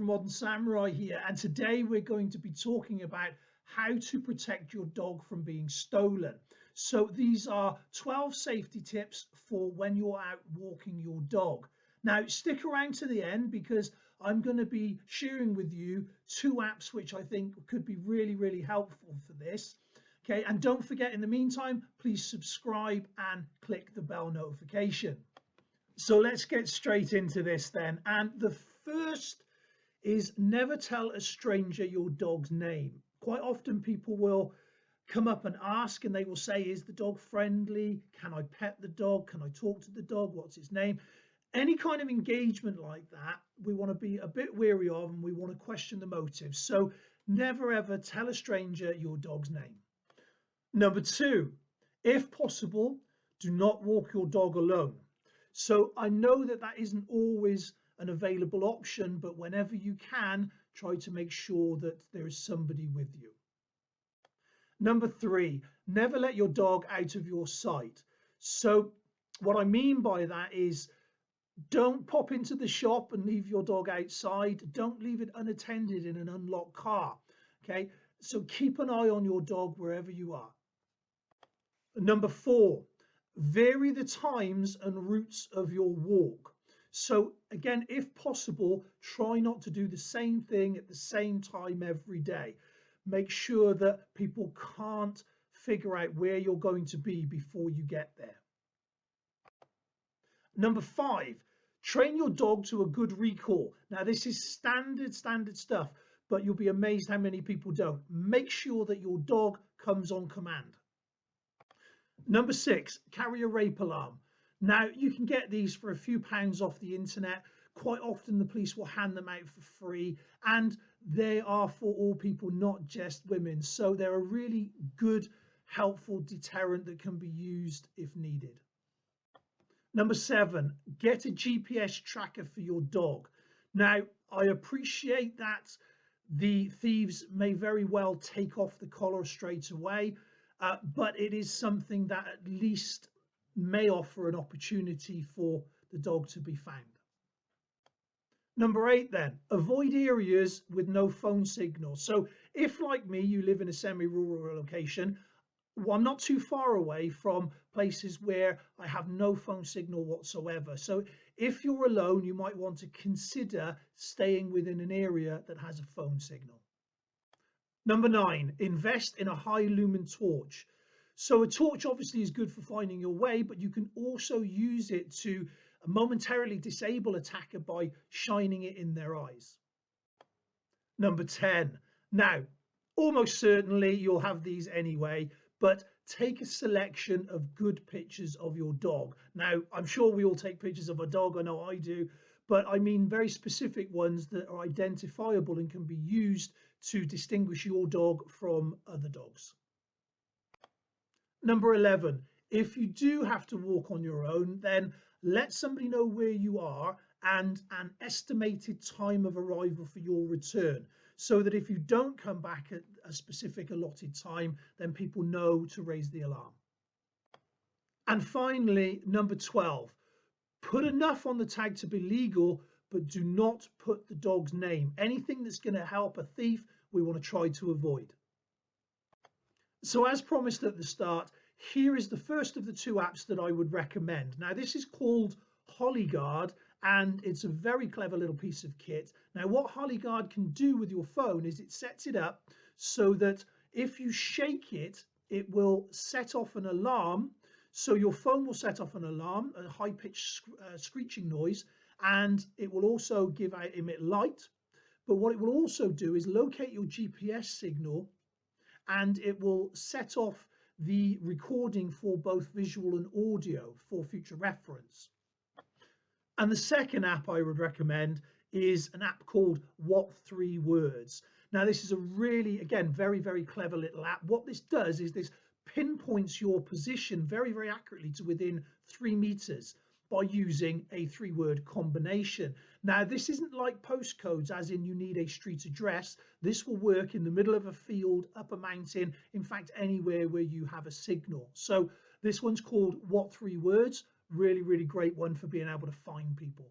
from Modern Samurai here, and today we're going to be talking about how to protect your dog from being stolen. So these are 12 safety tips for when you're out walking your dog. Now stick around to the end because I'm going to be sharing with you two apps which I think could be really helpful for this. Okay, and don't forget, in the meantime, please subscribe and click the bell notification. So let's get straight into this then. And the first is never tell a stranger your dog's name. Quite often people will come up and ask and they will say, is the dog friendly? Can I pet the dog? Can I talk to the dog? What's its name? Any kind of engagement like that, we want to be a bit wary of, and we want to question the motives. So never ever tell a stranger your dog's name. Number two, if possible, do not walk your dog alone. So I know that that isn't always an available option, but whenever you can, try to make sure that there is somebody with you. Number three, never let your dog out of your sight. So what I mean by that is don't pop into the shop and leave your dog outside. Don't leave it unattended in an unlocked car. Okay, so keep an eye on your dog wherever you are. Number four, vary the times and routes of your walk. So again, if possible, try not to do the same thing at the same time every day. Make sure that people can't figure out where you're going to be before you get there. Number five, train your dog to a good recall. Now this is standard stuff, but you'll be amazed how many people don't. Make sure that your dog comes on command. Number six, carry a rape alarm. Now you can get these for a few pounds off the internet. Quite often the police will hand them out for free, and they are for all people, not just women. So they're a really good, helpful deterrent that can be used if needed. Number seven, get a GPS tracker for your dog. Now I appreciate that the thieves may very well take off the collar straight away. But it is something that at least may offer an opportunity for the dog to be found. Number eight then, avoid areas with no phone signal. So if, like me, you live in a semi-rural location, well, I'm not too far away from places where I have no phone signal whatsoever. So if you're alone, you might want to consider staying within an area that has a phone signal. Number nine, invest in a high lumen torch. So a torch obviously is good for finding your way, but you can also use it to momentarily disable attacker by shining it in their eyes. Number 10. Now, almost certainly you'll have these anyway, but take a selection of good pictures of your dog. Now, I'm sure we all take pictures of a dog, I know I do, but I mean very specific ones that are identifiable and can be used to distinguish your dog from other dogs. Number 11, if you do have to walk on your own, then let somebody know where you are and an estimated time of arrival for your return, so that if you don't come back at a specific allotted time, then people know to raise the alarm. And finally, number 12, put enough on the tag to be legal, but do not put the dog's name. Anything that's going to help a thief, we want to try to avoid. So as promised at the start, here is the first of the two apps that I would recommend. Now this is called Hollyguard, and it's a very clever little piece of kit. Now what Hollyguard can do with your phone is it sets it up so that if you shake it, it will set off an alarm. So your phone will set off an alarm, a high-pitched screeching noise, and it will also emit light. But what it will also do is locate your GPS signal, and it will set off the recording for both visual and audio for future reference. And the second app I would recommend is an app called What 3 Words. Now this is a really, again, very clever little app. What this does is this pinpoints your position very accurately to within 3 meters by using a 3-word combination. Now this isn't like postcodes, as in you need a street address. This will work in the middle of a field, up a mountain, in fact anywhere where you have a signal. So this one's called What 3 Words. Really great one for being able to find people.